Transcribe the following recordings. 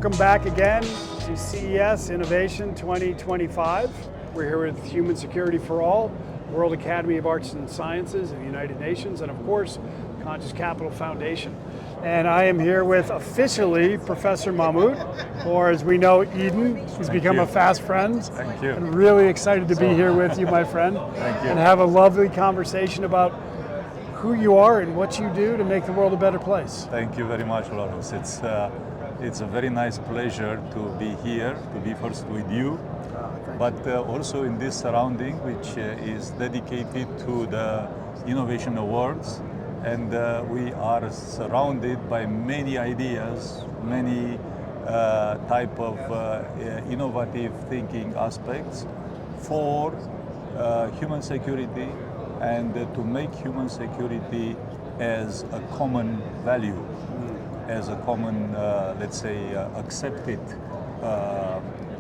Welcome back again to CES Innovation 2025. We're here with Human Security for All, World Academy of Arts and Sciences of the United Nations, and of course, Conscious Capital Foundation. And I am here with officially Professor Mamut, or as we know, Eden. He's become a fast friend. Thank you. And really excited to be here with you, my friend. Thank you. And have a lovely conversation about who you are and what you do to make the world a better place. Thank you very much, Lawrence. It's a very nice pleasure to be here, to be first with you, but also in this surrounding, which is dedicated to the Innovation Awards. And we are surrounded by many ideas, many type of innovative thinking aspects for human security, and to make human security as a common value, as a common, let's say, accepted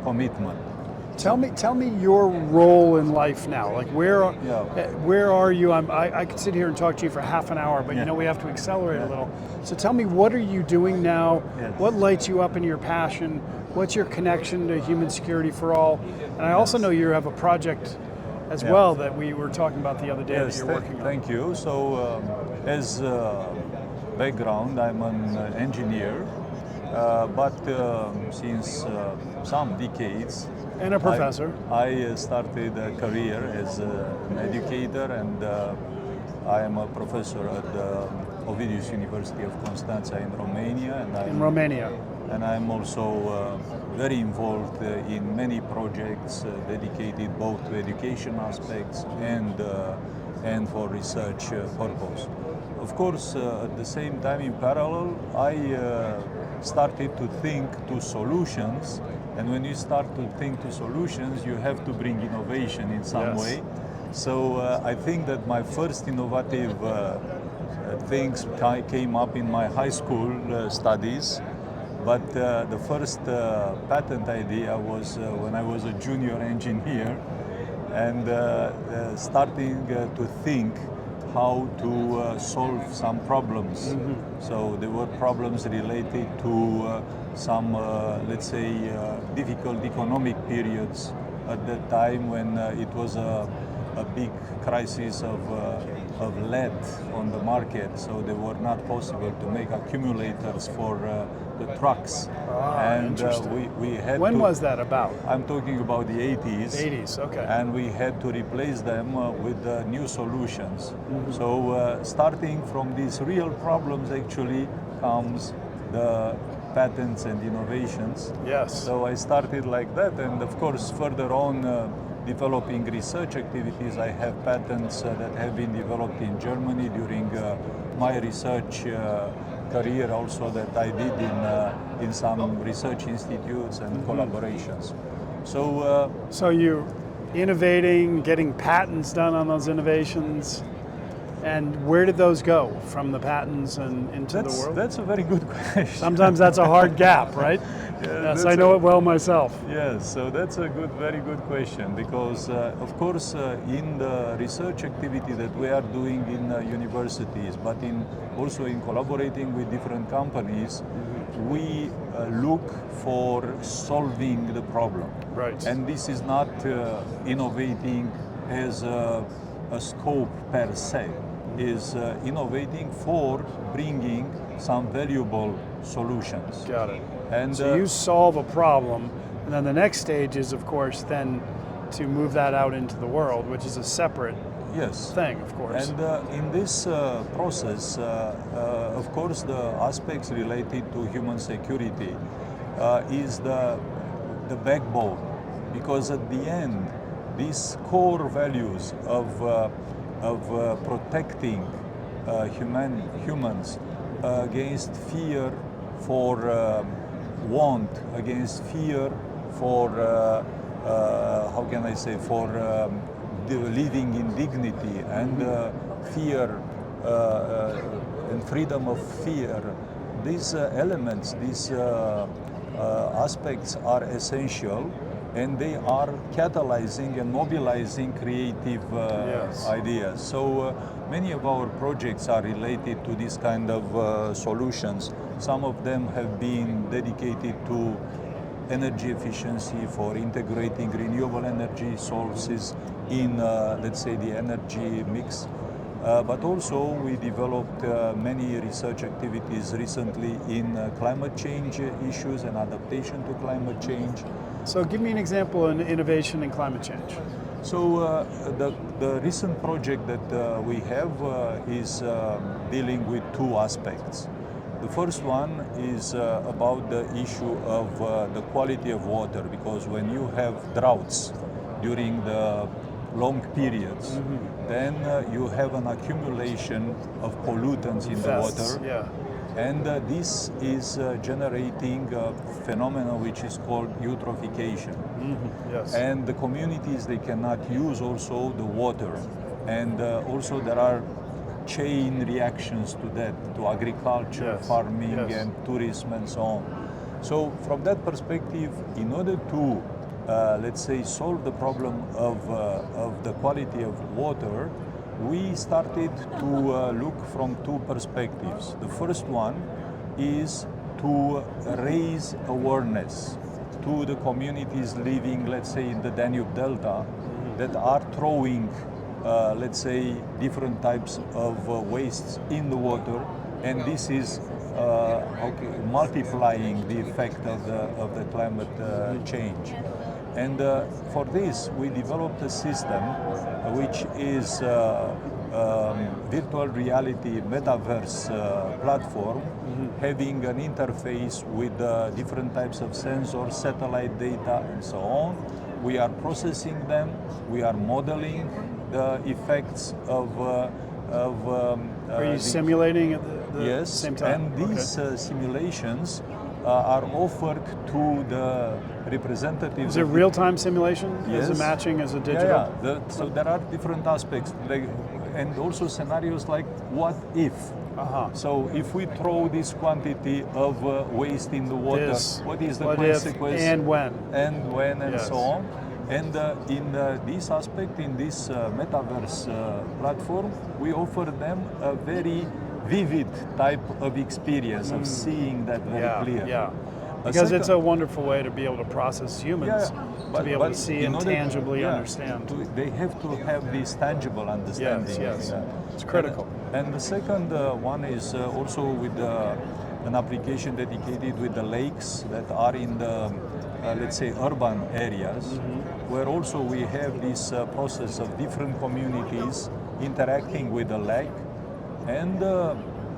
commitment. Tell me your role in life now. Like where are you? I could sit here and talk to you for half an hour, but you know we have to accelerate a little. So tell me, what are you doing now? Yes. What lights you up in your passion? What's your connection to Human Security for All? And I also know you have a project as well that we were talking about the other day that you're working on. Thank you. So as background, I'm an engineer, but since some decades, And a professor. I started a career as an educator, and I am a professor at the Ovidius University of Constanța in Romania. And I'm also very involved in many projects dedicated both to education aspects and for research purpose. Of course, at the same time, in parallel, I started to think to solutions. And when you start to think to solutions, you have to bring innovation in some way. So I think that my first innovative things came up in my high school studies. But the first patent idea was when I was a junior engineer, and starting to think how to solve some problems. So there were problems related to some, let's say, difficult economic periods at that time when it was a big crisis of lead on the market, so they were not possible to make accumulators for the trucks. And we had When was that about? I'm talking about the 80s. 80s, okay. And we had to replace them with new solutions. So starting from these real problems actually comes the patents and innovations. Yes. So I started like that, and of course further on developing research activities. I have patents that have been developed in Germany during my research career also that I did in some research institutes and collaborations. So you innovating, getting patents done on those innovations, and where did those go from the patents and into the world? That's a very good question. Sometimes that's a hard gap, right? Yes, I know it well myself. Yes, so that's a very good question, because of course in the research activity that we are doing in universities, but also in collaborating with different companies, we look for solving the problem. Right. And this is not innovating as a scope per se, is innovating for bringing some valuable solutions. Got it. And so you solve a problem, and then the next stage is, of course, then to move that out into the world, which is a separate thing, of course. And in this process, of course, the aspects related to human security is the backbone, because at the end, these core values of protecting humans against fear for want, against fear for how can I say, for living in dignity, and fear and freedom of fear. These elements, these aspects are essential and they are catalyzing and mobilizing creative ideas. So many of our projects are related to this kind of solutions. Some of them have been dedicated to energy efficiency, for integrating renewable energy sources in, let's say, the energy mix. But also we developed many research activities recently in climate change issues and adaptation to climate change. So give me an example in innovation and climate change. So the recent project that we have is dealing with two aspects. The first one is about the issue of the quality of water, because when you have droughts during the long periods, then you have an accumulation of pollutants in the water. Yeah. And this is generating a phenomenon which is called eutrophication. Yes. And the communities, they cannot use also the water. And also there are chain reactions to that, to agriculture, farming, and tourism, and so on. So from that perspective, in order to, let's say, solve the problem of the quality of water, we started to look from two perspectives. The first one is to raise awareness to the communities living, let's say, in the Danube Delta, that are throwing, let's say, different types of wastes in the water, and this is multiplying the effect of the climate change. And for this, we developed a system which is virtual reality metaverse platform, having an interface with different types of sensors, satellite data, and so on. We are processing them, we are modeling the effects of are you simulating at the yes, same time? And these simulations are offered to the representatives. Is it real-time simulation? Yes. Is it matching as a digital? So there are different aspects, and also scenarios like what if. So if we throw this quantity of waste in the water, what is the consequence? And when? And so on. And in this aspect, in this metaverse platform, we offer them a very vivid type of experience of seeing that very clear. Yeah. Because it's a wonderful way to be able to process humans, to be able to see and tangibly understand. They have to have this tangible understanding. Yes. It's critical. And the second one is also with an application dedicated with the lakes that are in the, let's say, urban areas, where also we have this process of different communities interacting with the lake. And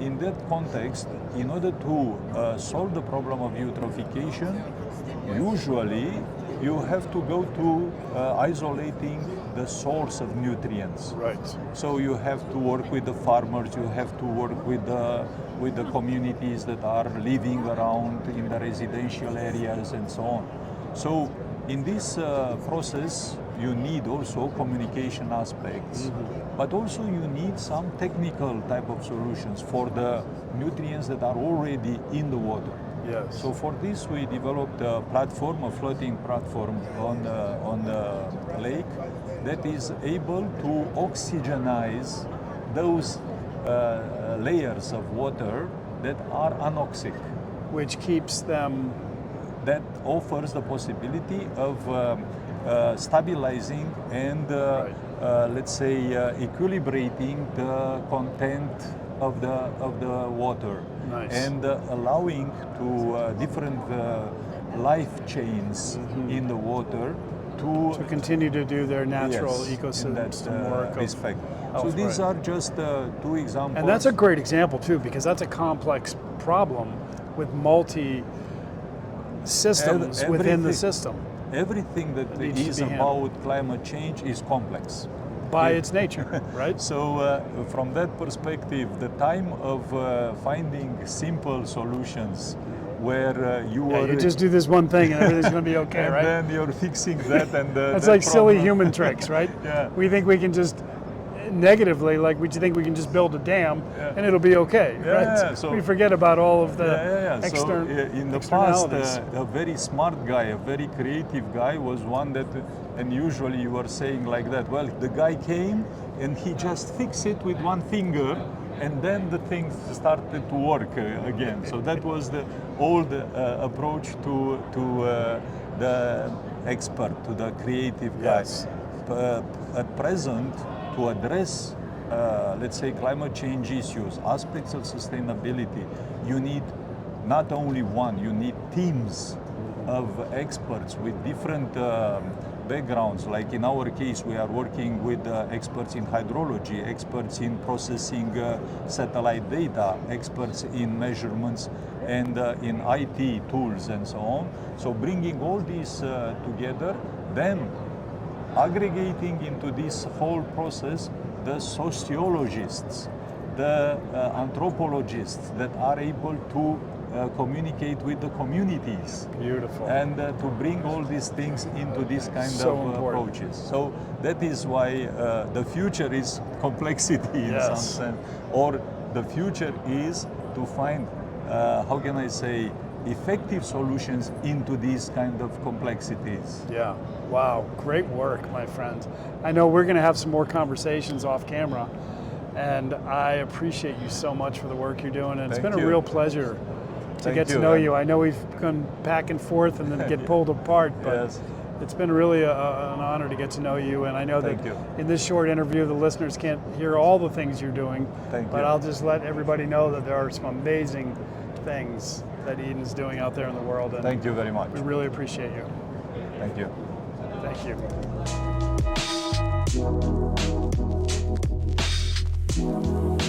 in that context, in order to solve the problem of eutrophication, usually you have to go to isolating the source of nutrients. Right. So you have to work with the farmers, you have to work with the communities that are living around in the residential areas and so on. So in this process, you need also communication aspects, but also you need some technical type of solutions for the nutrients that are already in the water. Yes. So for this, we developed a platform, a floating platform on the lake that is able to oxygenize those layers of water that are anoxic. Which keeps them... That offers the possibility of stabilizing and, let's say, equilibrating the content of the water. Nice. And allowing to different life chains in the water to continue to do their natural ecosystem work. Respect. So these are just two examples. And that's a great example too, because that's a complex problem with systems within the system. Everything that is about climate change is complex. By its nature, right? So from that perspective, the time of finding simple solutions where you just do this one thing and everything's going to be okay, and right? then you're fixing that and it's like silly human tricks, right? Yeah. We think we can just negatively, like we think we can just build a dam and it'll be okay, right? Yeah, so we forget about all of the So in the past, a very smart guy, a very creative guy was one that, and usually you were saying like that, well, the guy came and he just fixed it with one finger and then the thing started to work again. So that was the old approach to the expert, to the creative guy. Yes. At present, to address, let's say, climate change issues, aspects of sustainability, you need not only one, you need teams of experts with different backgrounds. Like in our case, we are working with experts in hydrology, experts in processing satellite data, experts in measurements and in IT tools and so on. So bringing all these together, then aggregating into this whole process the sociologists, the anthropologists that are able to communicate with the communities. Beautiful. And to bring all these things into this kind So of approaches. So that is why the future is complexity in some sense, or the future is to find, how can I say, effective solutions into these kind of complexities. Yeah. Wow. Great work, my friend. I know we're going to have some more conversations off camera, and I appreciate you so much for the work you're doing. And it's been a real pleasure to get to know you. I know we've gone back and forth and then get pulled apart, but it's been really an honor to get to know you. And I know that in this short interview, the listeners can't hear all the things you're doing, but I'll just let everybody know that there are some amazing things that Eden's doing out there in the world. And thank you very much. We really appreciate you. Thank you. Thank you.